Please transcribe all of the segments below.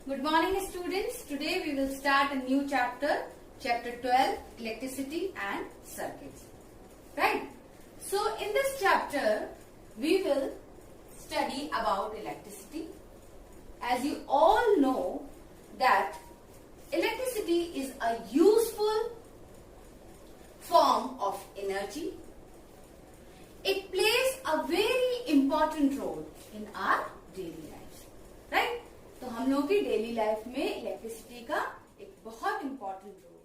Good morning, students. Today we will start a new chapter, chapter 12, electricity and circuits. Right? So in this chapter, we will study about electricity. As you all know that electricity is a useful form of energy. It plays a very important role in our daily lives. Right? तो हम लोगों की daily life में electricity का एक बहुत important role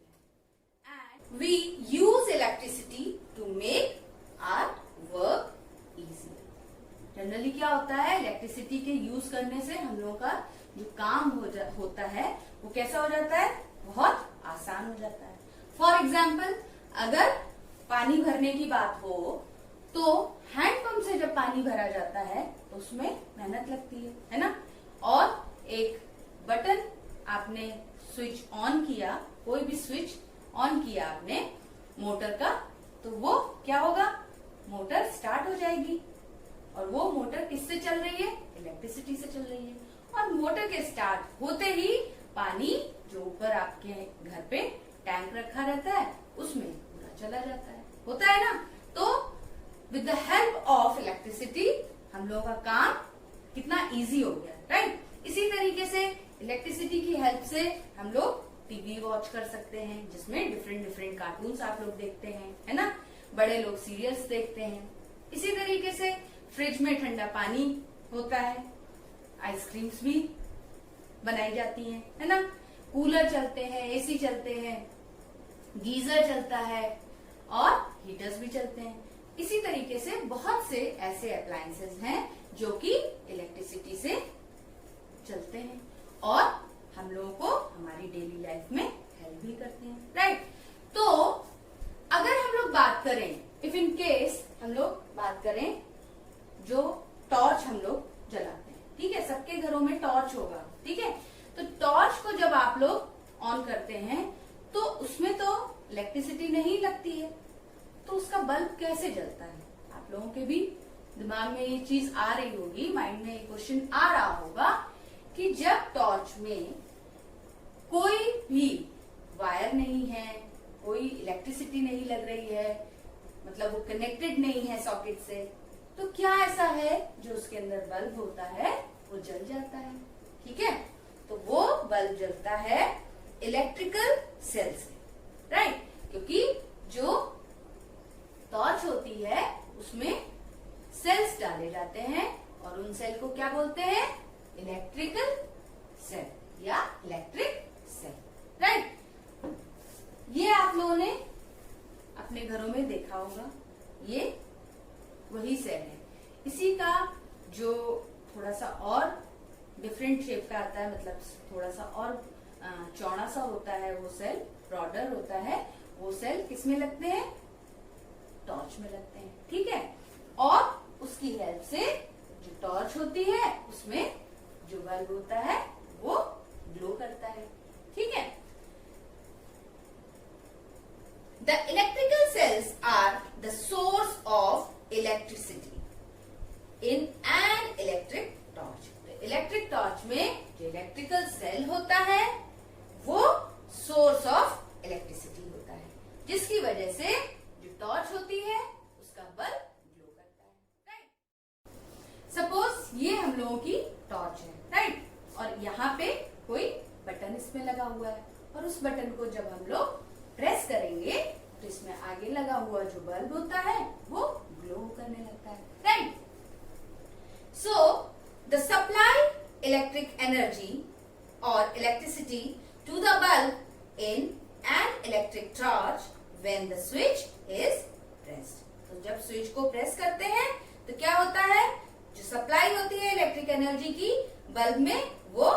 है and we use electricity to make our work easy. Generally क्या होता है, इलेक्ट्रिसिटी के यूज करने से हम लोगों का जो काम होता है वो कैसा हो जाता है, बहुत आसान हो जाता है। फॉर एग्जाम्पल, अगर पानी भरने की बात हो तो हैंडपंप से जब पानी भरा जाता है तो उसमें मेहनत लगती है ना। और एक बटन आपने स्विच ऑन किया, कोई भी स्विच ऑन किया आपने मोटर का, तो वो क्या होगा, मोटर स्टार्ट हो जाएगी। और वो मोटर किससे चल रही है, इलेक्ट्रिसिटी से चल रही है। और मोटर के स्टार्ट होते ही पानी जो ऊपर आपके घर पे टैंक रखा रहता है उसमें पूरा चला जाता है, होता है ना। तो with the help of electricity हम लोगों का काम कितना इजी हो गया, राइट। इसी तरीके से इलेक्ट्रिसिटी की हेल्प से हम लोग टीवी वॉच कर सकते हैं, जिसमें डिफरेंट कार्टून्स आप लोग देखते हैं, है ना। बड़े लोग सीरियल्स देखते हैं। इसी तरीके से फ्रिज में ठंडा पानी होता है, आइसक्रीम्स भी बनाई जाती हैं, है ना। कूलर चलते हैं, एसी चलते हैं, गीजर चलता है और हीटर्स भी चलते हैं। इसी तरीके से बहुत से ऐसे अप्लायंसेस हैं जो कि इलेक्ट्रिसिटी से चलते हैं और हम लोगों को हमारी डेली लाइफ में हेल्प भी करते हैं, राइट। तो अगर हम लोग बात करें, इफ इन केस हम लोग बात करें जो टॉर्च हम लोग जलाते हैं, ठीक है, सबके घरों में टॉर्च होगा, ठीक है। तो टॉर्च को जब आप लोग ऑन करते हैं तो उसमें तो इलेक्ट्रिसिटी नहीं लगती है, तो उसका बल्ब कैसे जलता है। आप लोगों के भी दिमाग में ये चीज आ रही होगी, माइंड में ये क्वेश्चन आ रहा होगा कि जब टॉर्च में कोई भी वायर नहीं है, कोई इलेक्ट्रिसिटी नहीं लग रही है, मतलब वो कनेक्टेड नहीं है सॉकेट से, तो क्या ऐसा है जो उसके अंदर बल्ब होता है वो जल जाता है, ठीक है। तो वो बल्ब जलता है इलेक्ट्रिकल सेल से, राइट। क्योंकि जो टॉर्च होती है उसमें सेल्स डाले जाते हैं और उन सेल को क्या बोलते हैं, इलेक्ट्रिकल सेल या इलेक्ट्रिक सेल, राइट। ये आप लोगों ने अपने घरों में देखा होगा, ये वही सेल है। इसी का जो थोड़ा सा और डिफरेंट शेप का आता है, मतलब थोड़ा सा और चौड़ा सा होता है, वो सेल ब्रॉडर होता है, वो सेल किसमें लगते हैं, टॉर्च में लगते हैं, ठीक है। और उसकी हेल्प से जो टॉर्च होती है उसमें जो बल्ब होता है वो ग्लो करता है, ठीक है। The electrical cells are the source of electricity in an electric torch. Electric torch में जो इलेक्ट्रिकल सेल होता है वो सोर्स ऑफ इलेक्ट्रिसिटी होता है, जिसकी वजह से जो टॉर्च होती है उसका बल्ब ग्लो करता है, राइट। सपोज ये हम लोगों की टॉर्च है, राइट, और यहाँ पे कोई बटन इसमें लगा हुआ है और उस बटन को जब हम लोग प्रेस करेंगे तो इसमें आगे लगा हुआ जो बल्ब होता है वो ग्लो करने लगता है, right. So the supply electric energy और electricity to the bulb in an electric torch when the switch is pressed. तो जब स्विच को प्रेस करते हैं तो क्या होता है, जो सप्लाई होती है इलेक्ट्रिक एनर्जी की बल्ब में वो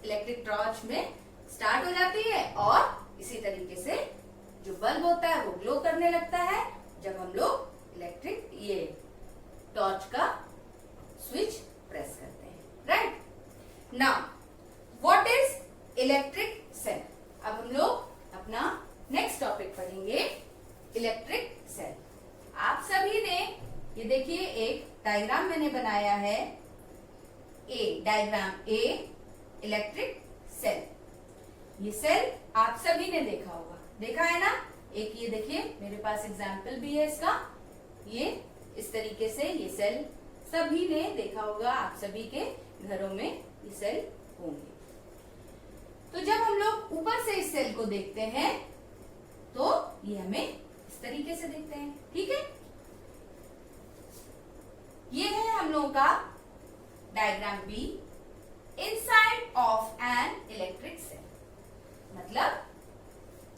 इलेक्ट्रिक टॉर्च में स्टार्ट हो जाती है और इसी तरीके से जो बल्ब होता है वो ग्लो करने लगता है जब हम लोग इलेक्ट्रिक ये टॉर्च का स्विच प्रेस करते हैं, right. Now what is electric cell. अब हम लोग अपना नेक्स्ट टॉपिक पढ़ेंगे, इलेक्ट्रिक सेल। आप सभी ने ये देखिए एक डायग्राम मैंने बनाया है, डायग्राम ए इलेक्ट्रिक सेल। ये सेल आप सभी ने देखा होगा, देखा है ना। एक ये देखिए मेरे पास एग्जाम्पल भी है इसका। ये इस तरीके से ये सेल सभी ने देखा होगा, आप सभी के घरों में ये सेल होंगे। तो जब हम लोग ऊपर से इस सेल को देखते हैं तो ये हमें इस तरीके से दिखते हैं, ठीक है। ये है हम लोगों का diagram B, inside of an electric cell. मतलब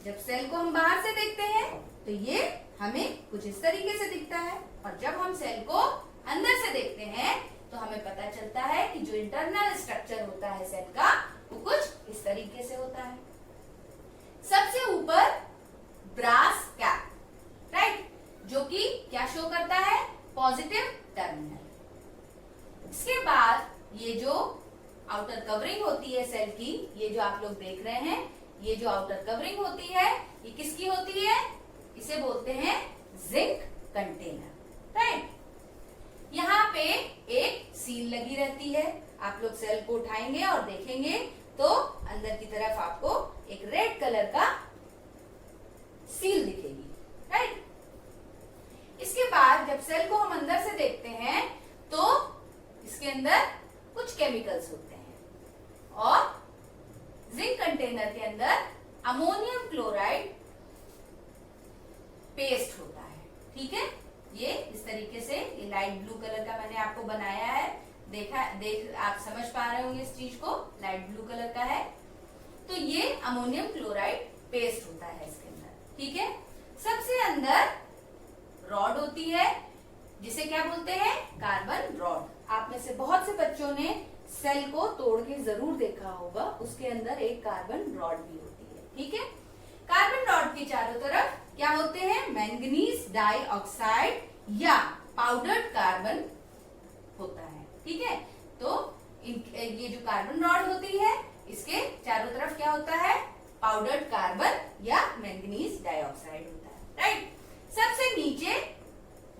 जब सेल को हम बाहर से देखते हैं तो ये हमें कुछ इस तरीके से दिखता है, और जब हम सेल को अंदर से देखते हैं तो हमें पता चलता है कि जो इंटरनल स्ट्रक्चर होता है सेल का वो कुछ इस तरीके से होता है। सबसे ऊपर ब्रास कैप, राइट, जो कि क्या शो करता है, पॉजिटिव टर्मिनल। इसके बाद ये जो आउटर कवरिंग होती है सेल की, ये जो आप लोग देख रहे हैं, ये जो आउटर कवरिंग होती है ये किसकी होती है, इसे बोलते हैं जिंक कंटेनर, राइट। यहाँ पे एक सील लगी रहती है। आप लोग सेल को उठाएंगे और देखेंगे तो अंदर की तरफ आपको एक रेड कलर का सील दिखेगी, राइट। इसके बाद जब सेल को हम अंदर से देखते हैं तो इसके अंदर कुछ केमिकल्स होते हैं, और जिंक कंटेनर के अंदर अमोनियम क्लोराइड पेस्ट होता है, ठीक है। ये इस तरीके से, ये लाइट ब्लू कलर का मैंने आपको बनाया है, आप समझ पा रहे होंगे इस चीज को, लाइट ब्लू कलर का है। तो ये अमोनियम क्लोराइड पेस्ट होता है इसके अंदर, ठीक है। सबसे अंदर रॉड होती है जिसे क्या बोलते हैं, कार्बन रॉड। आप में से बहुत से बच्चों ने सेल को तोड़ के जरूर देखा होगा, उसके अंदर एक कार्बन रॉड भी होती है, ठीक है। कार्बन रॉड के चारों तरफ क्या होते हैं, मैंगनीज डाइऑक्साइड या पाउडर्ड कार्बन होता है, ठीक है। तो ये जो कार्बन रॉड होती है इसके चारों तरफ क्या होता है, पाउडर्ड कार्बन या मैंगनीज डाइऑक्साइड होता है, राइट। सबसे नीचे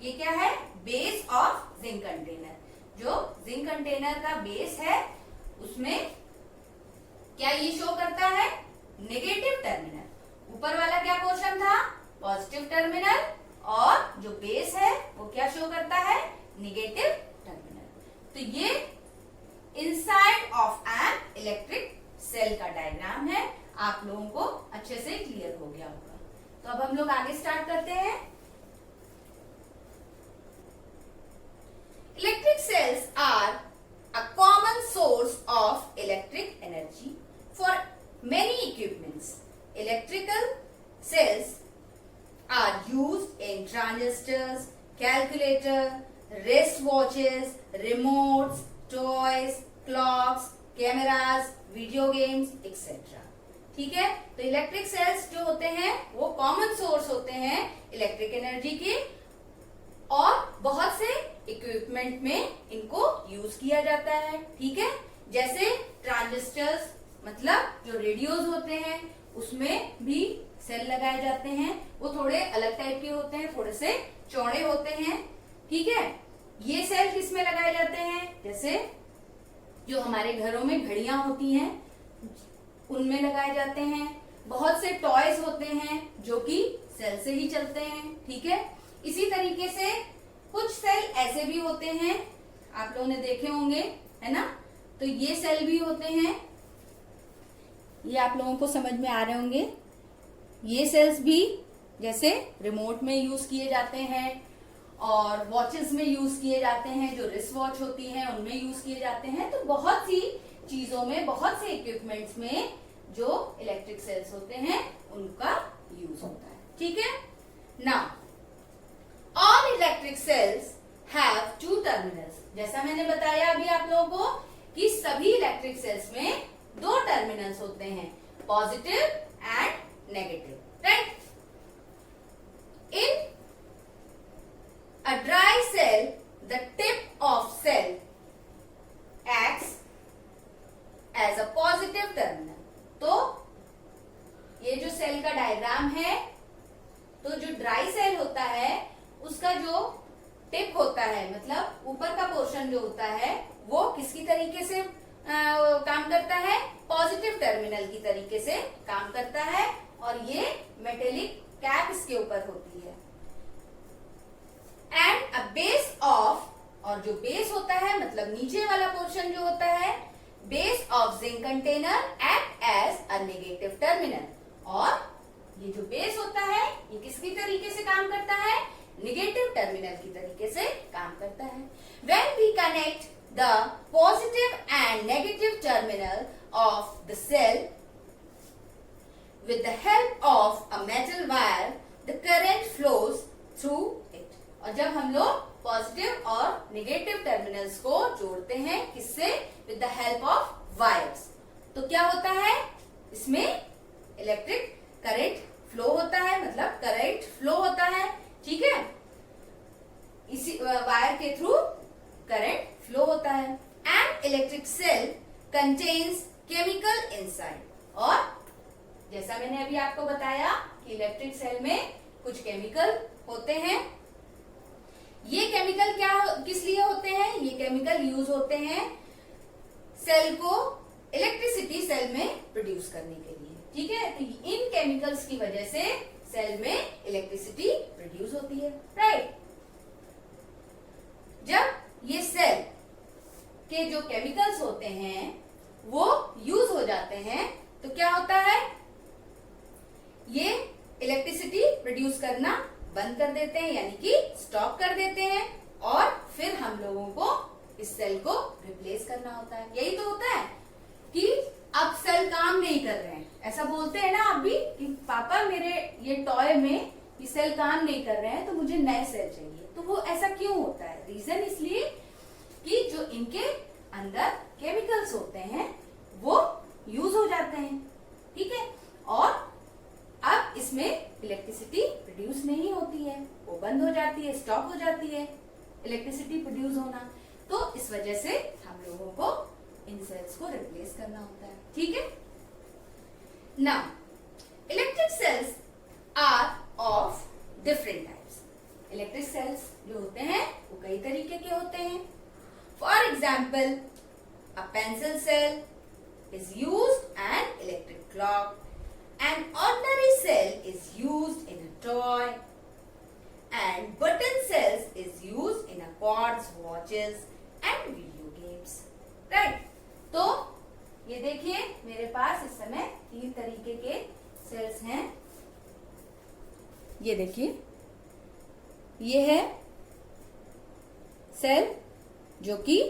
ये क्या है, बेस ऑफ जिंक कंटेनर। जो जिंक कंटेनर का बेस है उसमें क्या ये शो करता है, नेगेटिव टर्मिनल। ऊपर वाला क्या पोर्शन था, पॉजिटिव टर्मिनल, और जो बेस है वो क्या शो करता है, नेगेटिव टर्मिनल। तो ये inside of an electric cell का डायग्राम है। आप लोगों को अच्छे से क्लियर हो गया होगा। तो अब हम लोग आगे स्टार्ट करते हैं। Electric cells are a common source of electric energy for many equipments. Electrical cells are used in transistors, calculator, wristwatches, remotes, toys, clocks, cameras, video games, etc. ठीक है। तो इलेक्ट्रिक सेल्स जो होते हैं वो कॉमन सोर्स होते हैं electric energy के, और बहुत से इक्विपमेंट में इनको यूज किया जाता है, ठीक है। जैसे ट्रांजिस्टर्स, मतलब जो रेडियोज होते हैं उसमें भी सेल लगाए जाते हैं। वो थोड़े अलग टाइप के होते हैं, थोड़े से चौड़े होते हैं, ठीक है। ये सेल किसमें लगाए जाते हैं, जैसे जो हमारे घरों में घड़ियां होती हैं उनमें लगाए जाते हैं। बहुत से टॉयज होते हैं जो कि सेल से ही चलते हैं, ठीक है। इसी तरीके से कुछ सेल ऐसे भी होते हैं, आप लोगों ने देखे होंगे, है ना। तो ये सेल भी होते हैं, ये आप लोगों को समझ में आ रहे होंगे। ये सेल्स भी जैसे रिमोट में यूज किए जाते हैं, और वॉचेस में यूज किए जाते हैं, जो रिस्ट वॉच होती हैं उनमें यूज किए जाते हैं। तो बहुत सी चीजों में, बहुत से इक्विपमेंट्स में जो इलेक्ट्रिक सेल्स होते हैं उनका यूज होता है, ठीक है। Now all electric cells have two terminals. जैसा मैंने बताया अभी आप लोगों को कि सभी इलेक्ट्रिक सेल्स में दो टर्मिनल्स होते हैं, positive and negative, right. In a dry cell the tip of cell acts as a positive terminal. तो ये जो सेल का डायग्राम है, तो जो ड्राई सेल होता है उसका जो टिप होता है, मतलब ऊपर का पोर्शन जो होता है, वो किसकी तरीके से काम करता है, नेगेटिव टर्मिनल की तरीके से काम करता है और ये मेटेलिक कैप इसके ऊपर होती है। एंड अ बेस ऑफ, और जो बेस होता है मतलब नीचे वाला पोर्शन जो होता है, base of zinc container act as a negative terminal. और ये जो बेस होता है ये किसकी तरीके से काम करता है, नेगेटिव टर्मिनल की तरीके से काम करता है। When we connect the positive and negative terminal of the cell with the help of a metal wire, the current flows through it। और जब हम लोग पॉजिटिव और नेगेटिव टर्मिनल्स को जोड़ते हैं किससे, with the help of wires, तो क्या होता है, इसमें इलेक्ट्रिक करंट फ्लो होता है, मतलब करंट फ्लो होता है, ठीक है, इसी वायर के थ्रू करंट फ्लो होता है। And electric cell contains chemical inside, और जैसा मैंने अभी आपको बताया कि इलेक्ट्रिक सेल में कुछ केमिकल होते हैं। ये केमिकल किस लिए होते हैं, ये केमिकल यूज होते हैं सेल को इलेक्ट्रिसिटी सेल में प्रोड्यूस करने के लिए, ठीक है। तो इन केमिकल्स की वजह से सेल में इलेक्ट्रिसिटी प्रोड्यूस होती है, राइट। जब ये सेल के जो केमिकल्स होते हैं वो यूज हो जाते हैं तो क्या होता है, ये इलेक्ट्रिसिटी प्रोड्यूस करना बंद कर देते हैं, यानी कि स्टॉप कर देते हैं, और फिर हम लोगों को इस सेल को रिप्लेस करना होता है। यही तो होता है कि अब सेल काम नहीं कर रहे हैं, ऐसा बोलते हैं ना आप भी कि पापा मेरे ये टॉय में ये सेल काम नहीं कर रहे हैं तो मुझे नए सेल चाहिए। तो वो ऐसा क्यों होता है, रीजन इसलिए कि जो इनके अंदर केमिकल्स होते हैं वो यूज हो जाते हैं, ठीक है, और अब इसमें इलेक्ट्रिसिटी प्रोड्यूस नहीं होती है, वो बंद हो जाती है, स्टॉप हो जाती है इलेक्ट्रिसिटी प्रोड्यूस होना। तो इस वजह से हम लोगों को इन सेल्स को रिप्लेस करना होता है, ठीक है। Now electric cells are of different types. Electric cells जो होते हैं वो कई तरीके के होते हैं। For example, a pencil cell is used an electric clock. An ordinary cell is used in a toy, and button cells is used in a quads, watches and video games. Right? तो ये देखिए मेरे पास इस समय 3 तरीके के sales हैं। ये देखिए, ये है सेल जो कि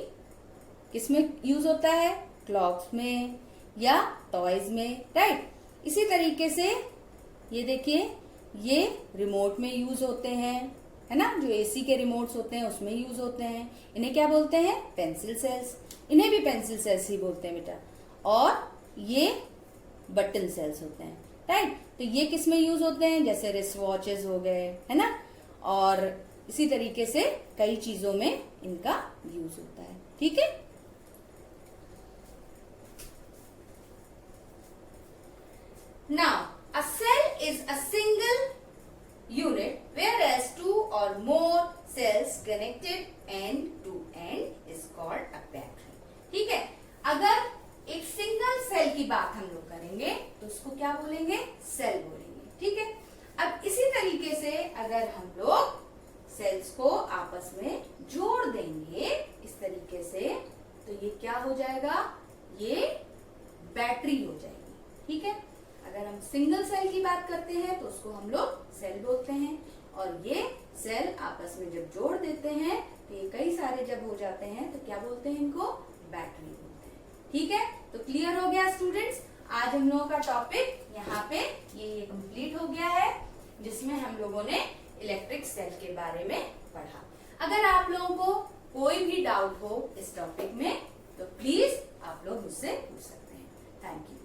किसमें यूज होता है, क्लॉक्स में या टॉयज में, राइट। इसी तरीके से ये देखिए, ये रिमोट में यूज होते हैं, है ना, जो एसी के रिमोट्स होते हैं उसमें यूज होते हैं। इन्हें क्या बोलते हैं, पेंसिल सेल्स। इन्हें भी पेंसिल सेल्स ही बोलते हैं बेटा। और ये बटन सेल्स होते हैं, राइट। तो ये किस में यूज होते हैं, जैसे रिस्ट वॉचेस हो गए, है ना, और इसी तरीके से कई चीजों में इनका यूज होता है, ठीक है। Now, a cell is a single unit, whereas 2 or more cells connected end to end is called a battery. ठीक है, अगर एक सिंगल सेल की बात हम लोग करेंगे तो उसको क्या बोलेंगे, सेल बोलेंगे, ठीक है। अब इसी तरीके से अगर हम लोग सेल्स को आपस में जोड़ देंगे इस तरीके से, तो ये क्या हो जाएगा, ये बैटरी हो जाएगी, ठीक है। अगर हम सिंगल सेल की बात करते हैं तो उसको हम लोग सेल बोलते हैं, और ये सेल आपस में जब जोड़ देते हैं तो ये कई सारे जब हो जाते हैं तो क्या बोलते हैं, इनको बैटरी बोलते हैं, ठीक है। तो क्लियर हो गया स्टूडेंट्स, आज हम लोगों का टॉपिक यहाँ पे ये कंप्लीट हो गया है, जिसमें हम लोगों ने इलेक्ट्रिक सेल के बारे में पढ़ा। अगर आप लोगों को कोई भी डाउट हो इस टॉपिक में तो प्लीज आप लोग मुझसे पूछ सकते हैं। Thank you.